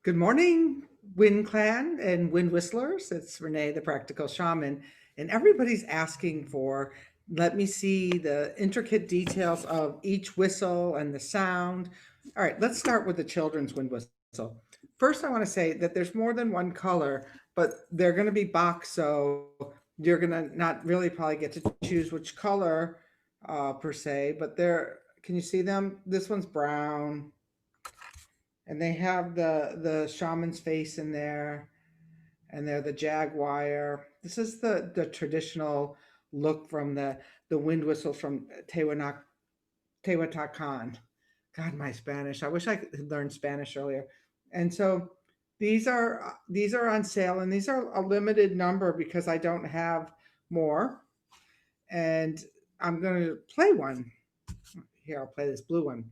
Good morning, Wind Clan and Wind Whistlers. It's Renee, the Practical Shaman, and everybody's asking for let me see the intricate details of each whistle and the sound. All right, let's start with the children's wind whistle. First, I want to say that there's more than one color, but they're going to be boxed, so you're going to not really probably get to choose which color per se, but they're, can you see them? This one's brown, and they have the shaman's face in there, and they're the jaguar. This is the traditional look from the wind whistle from Tehuantepec. God, my Spanish! I wish I could learn Spanish earlier. And so these are on sale, and these are a limited number because I don't have more. And I'm going to play one here. I'll play this blue one.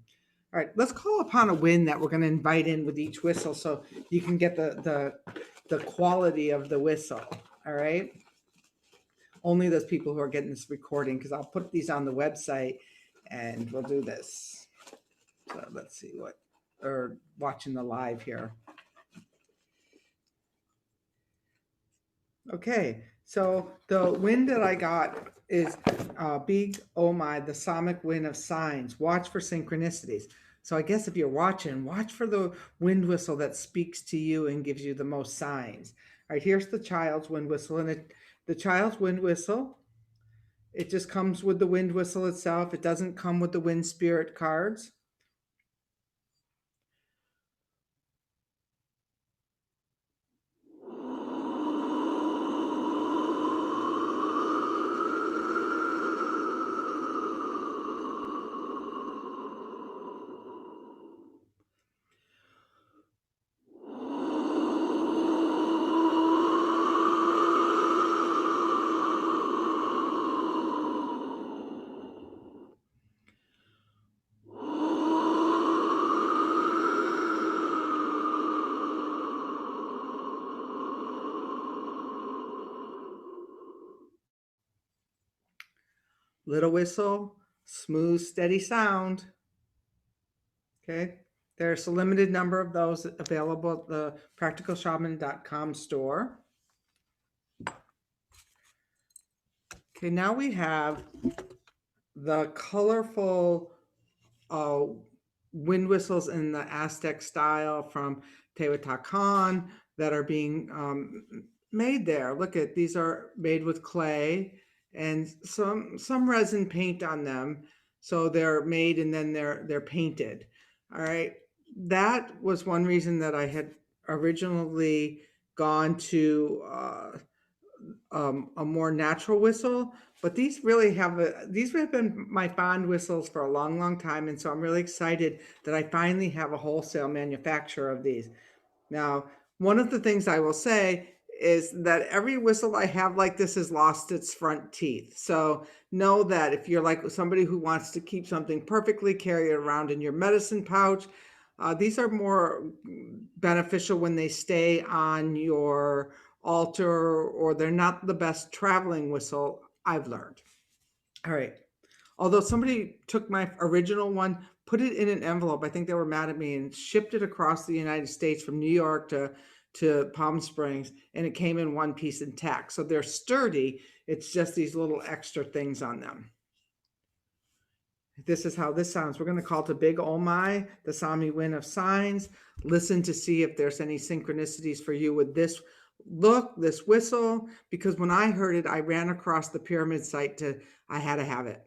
All right, let's call upon a wind that we're going to invite in with each whistle so you can get the quality of the whistle. All right. Only those people who are getting this recording, because I'll put these on the website and we'll do this. So let's see what, or watching the live here. Okay, so the wind that I got is Beig-Olmai, the Samic Wind of Signs. Watch for synchronicities. So I guess if you're watching, watch for the wind whistle that speaks to you and gives you the most signs. All right, here's the child's wind whistle, and the child's wind whistle, it just comes with the wind whistle itself. It doesn't come with the wind spirit cards. Little whistle, smooth, steady sound. Okay. There's a limited number of those available at the practicalshaman.com store. Okay, now we have the colorful uh, wind whistles in the Aztec style from Tehuantepec that are being made there. Look at these, are made with clay and some resin paint on them. So they're made and then they're painted. All right. That was one reason that I had originally gone to a more natural whistle, but these have been my fond whistles for a long, long time, and so I'm really excited that I finally have a wholesale manufacturer of these. Now, one of the things I will say is that every whistle I have like this has lost its front teeth. So know that if you're like somebody who wants to keep something perfectly, carry it around in your medicine pouch, these are more beneficial when they stay on your altar, or they're not the best traveling whistle, I've learned. All right. Although somebody took my original one, put it in an envelope, I think they were mad at me, and shipped it across the United States from New York to Palm Springs, and it came in one piece intact. So they're sturdy. It's just these little extra things on them. This is how this sounds. We're going to call to Beig-Olmai, the Sami Wind of Signs. Listen to see if there's any synchronicities for you with this look, this whistle, because when I heard it, I ran across the pyramid site I had to have it.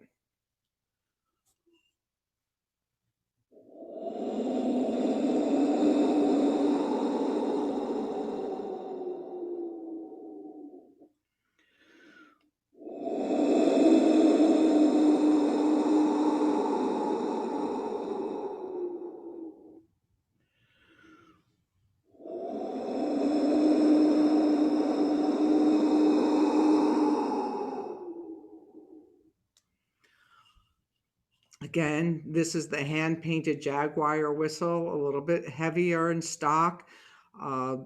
Again, this is the hand-painted jaguar whistle, a little bit heavier in stock, uh,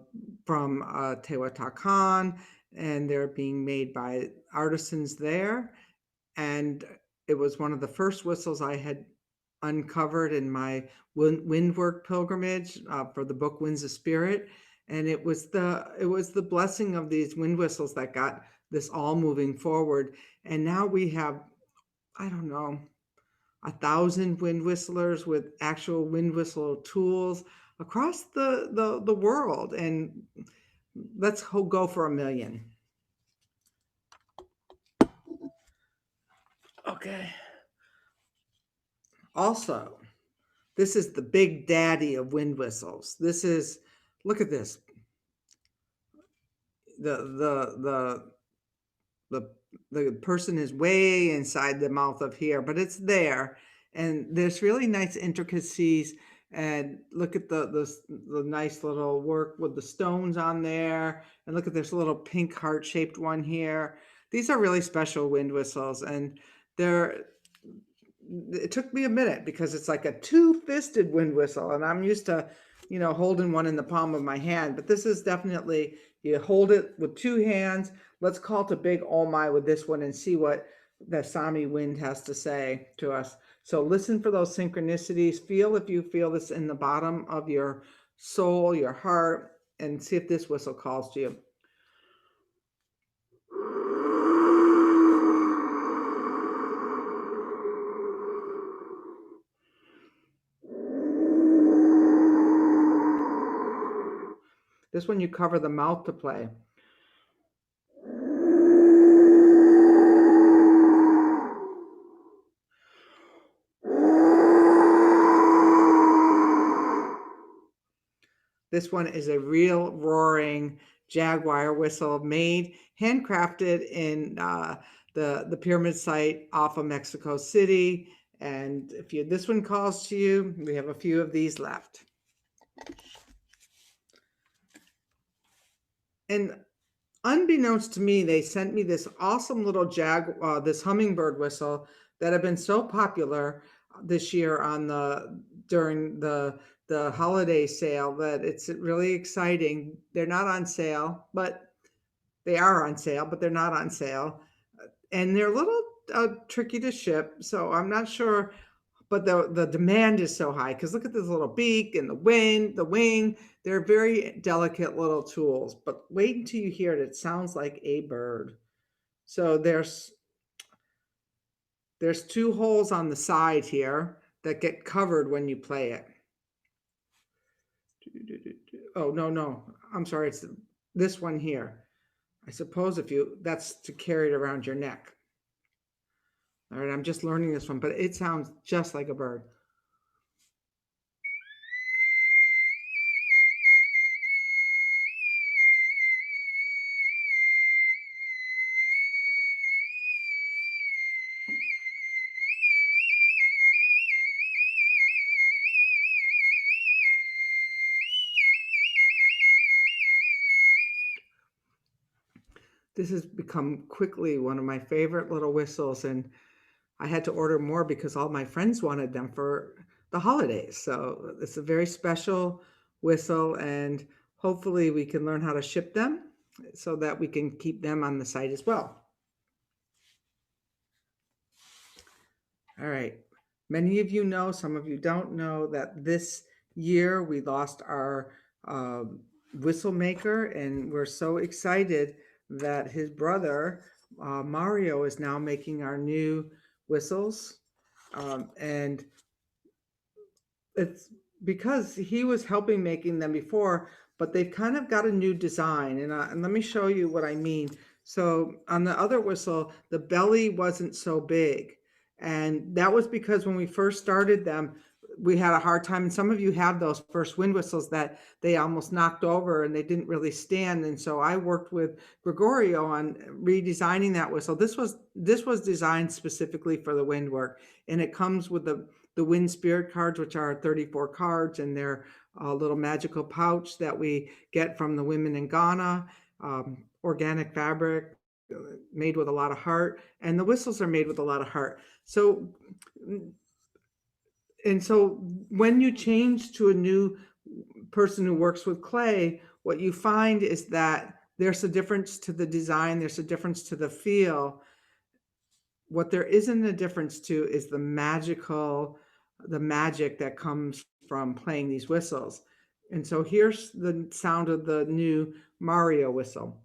from Tehuantepec, and they're being made by artisans there. And it was one of the first whistles I had uncovered in my windwork pilgrimage for the book Winds of Spirit. And it was the blessing of these wind whistles that got this all moving forward. And now we have, I don't know, 1,000 wind whistlers with actual wind whistle tools across the world. And let's go for 1,000,000. Okay. Also, this is the big daddy of wind whistles. Look at this. The the the person is way inside the mouth of here, but it's there, and there's really nice intricacies. And look at the nice little work with the stones on there, and look at this little pink heart shaped one here. These are really special wind whistles, and they're it took me a minute because it's like a two-fisted wind whistle, and I'm used to, holding one in the palm of my hand. But this is definitely, you hold it with two hands. Let's call to Beig-Olmai with this one and see what the Sami wind has to say to us. So listen for those synchronicities. Feel if you feel this in the bottom of your soul, your heart, and see if this whistle calls to you. This one you cover the mouth to play. This one is a real roaring jaguar whistle made, handcrafted in the pyramid site off of Mexico City. And if this one calls to you, we have a few of these left. And unbeknownst to me, they sent me this awesome little this hummingbird whistle that have been so popular this year during the holiday sale, that it's really exciting. They're not on sale, but they are on sale, but they're not on sale, and they're a little tricky to ship. So I'm not sure, but the demand is so high because look at this little beak and the wing. They're very delicate little tools, but wait until you hear it. It sounds like a bird. So there's two holes on the side here that get covered when you play it. Oh, no, I'm sorry. It's this one here. I suppose that's to carry it around your neck. All right, I'm just learning this one, but it sounds just like a bird. This has become quickly one of my favorite little whistles, and I had to order more because all my friends wanted them for the holidays. So it's a very special whistle, and hopefully we can learn how to ship them so that we can keep them on the site as well. All right. Many of you know, some of you don't know, that this year we lost our whistle maker, and we're so excited that his brother Mario is now making our new whistles, and it's because he was helping making them before, but they've kind of got a new design, and let me show you what I mean. So on the other whistle, the belly wasn't so big, and that was because when we first started them, we had a hard time. And some of you have those first wind whistles that they almost knocked over and they didn't really stand. And so I worked with Gregorio on redesigning that whistle. This was designed specifically for the wind work, and it comes with the wind spirit cards, which are 34 cards, and they're a little magical pouch that we get from the women in Ghana, organic fabric, made with a lot of heart, and the whistles are made with a lot of heart. So when you change to a new person who works with clay, what you find is that there's a difference to the design, there's a difference to the feel. What there isn't a difference to is the magical the magic that comes from playing these whistles. And so here's the sound of the new Mario whistle.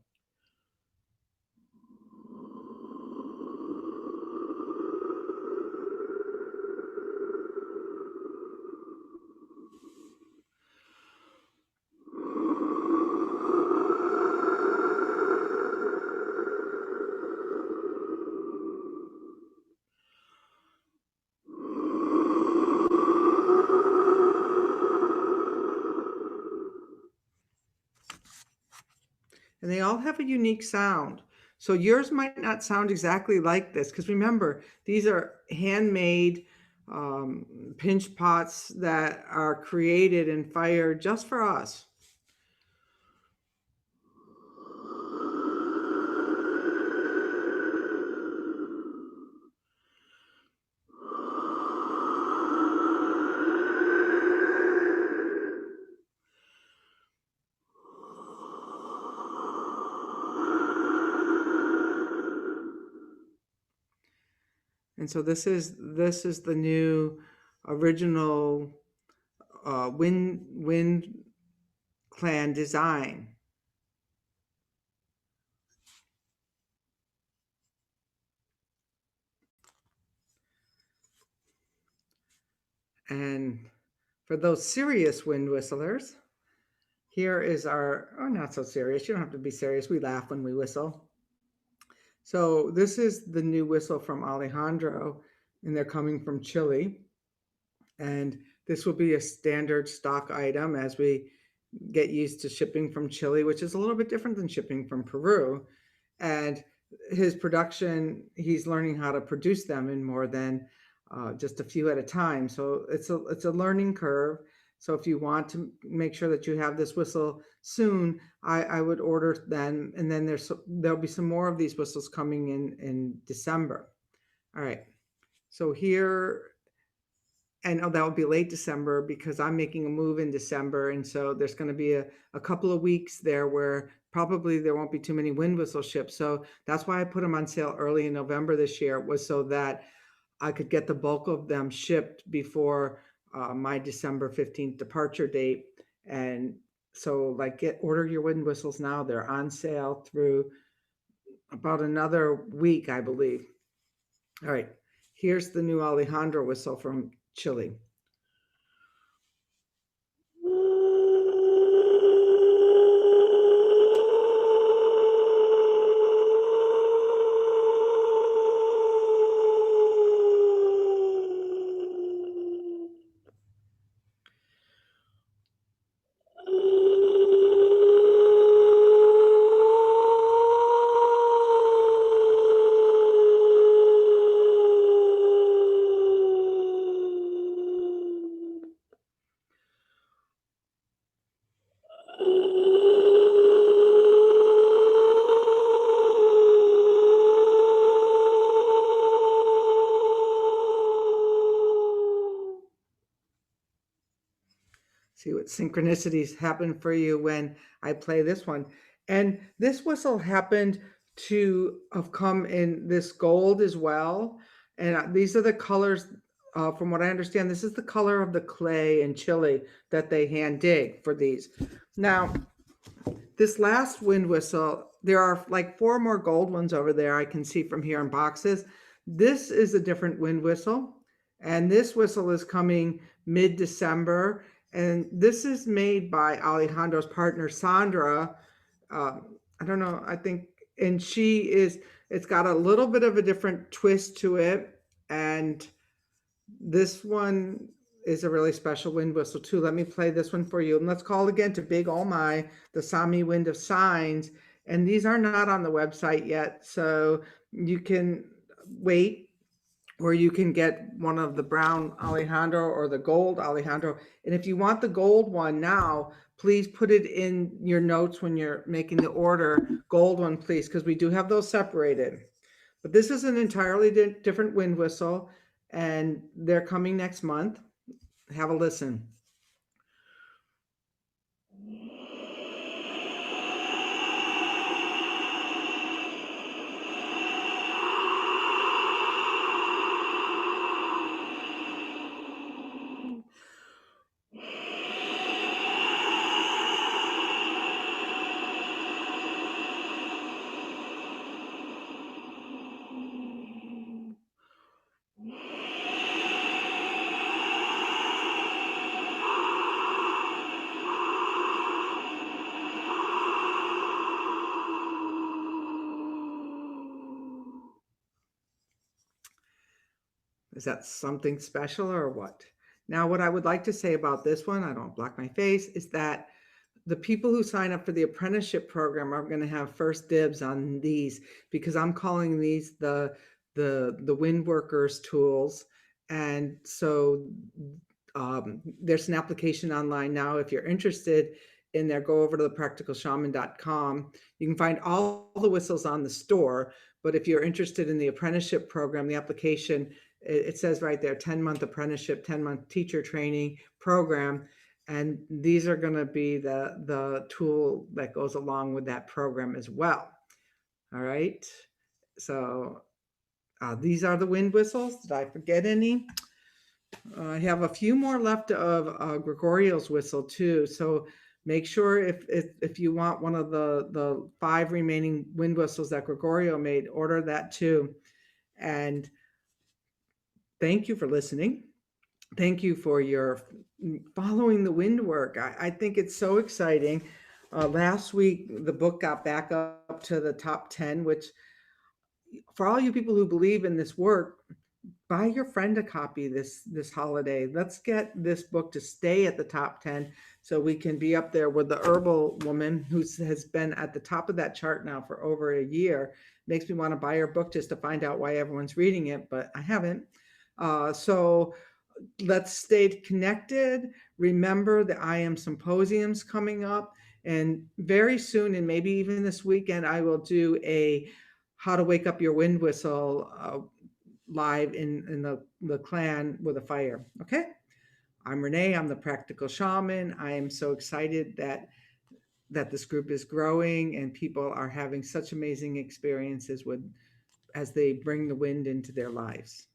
And they all have a unique sound. So yours might not sound exactly like this, because remember, these are handmade pinch pots that are created and fired just for us. And so this is the new original wind clan design. And for those serious wind whistlers, here is our, oh, not so serious. You don't have to be serious. We laugh when we whistle. So this is the new whistle from Alejandro, and they're coming from Chile. And this will be a standard stock item as we get used to shipping from Chile, which is a little bit different than shipping from Peru. And his production, he's learning how to produce them in more than just a few at a time. So it's a learning curve. So if you want to make sure that you have this whistle soon, I would order then, and then there'll be some more of these whistles coming in December. All right. So here, and that would be late December because I'm making a move in December. And so there's going to be a couple of weeks there where probably there won't be too many wind whistle ships. So that's why I put them on sale early in November this year, was so that I could get the bulk of them shipped before my December 15th departure date. And so order your wind whistles now. They're on sale through about another week, I believe. All right, here's the new Alejandro whistle from Chile. See what synchronicities happen for you when I play this one. And this whistle happened to have come in this gold as well. And these are the colors, from what I understand, this is the color of the clay in Chile that they hand dig for these. Now, this last wind whistle, there are like 4 more gold ones over there I can see from here in boxes. This is a different wind whistle. And this whistle is coming mid-December. And this is made by Alejandro's partner, Sandra. I don't know, I think, and it's got a little bit of a different twist to it. And this one is a really special wind whistle too. Let me play this one for you. And let's call again to Beig-Olmai, the Sami Wind of Signs. And these are not on the website yet, so you can wait, or you can get one of the brown Alejandro or the gold Alejandro. And if you want the gold one now, please put it in your notes when you're making the order. Gold one, please, because we do have those separated. But this is an entirely different wind whistle, and they're coming next month. Have a listen. Is that something special or what? Now, what I would like to say about this one, I don't block my face, is that the people who sign up for the apprenticeship program are going to have first dibs on these, because I'm calling these the wind workers tools. And so there's an application online now. If you're interested in there, go over to the practicalshaman.com. You can find all the whistles on the store, but if you're interested in the apprenticeship program, the application, it says right there, 10-month apprenticeship, 10-month teacher training program. And these are going to be the tool that goes along with that program as well. All right. So these are the wind whistles. Did I forget any? I have a few more left of Gregorio's whistle too. So make sure if you want one of the 5 remaining wind whistles that Gregorio made, order that too. And thank you for listening. Thank you for your following the wind work. I think it's so exciting. Last week, the book got back up to the top 10, which for all you people who believe in this work, buy your friend a copy this holiday. Let's get this book to stay at the top 10 so we can be up there with the herbal woman who has been at the top of that chart now for over a year. Makes me want to buy her book just to find out why everyone's reading it, but I haven't. So let's stay connected. Remember the I Am Symposium's coming up, and very soon, and maybe even this weekend, I will do a How to Wake Up Your Wind Whistle live in the clan with a fire. Okay. I'm Renee. I'm the Practical Shaman. I am so excited that this group is growing and people are having such amazing experiences as they bring the wind into their lives.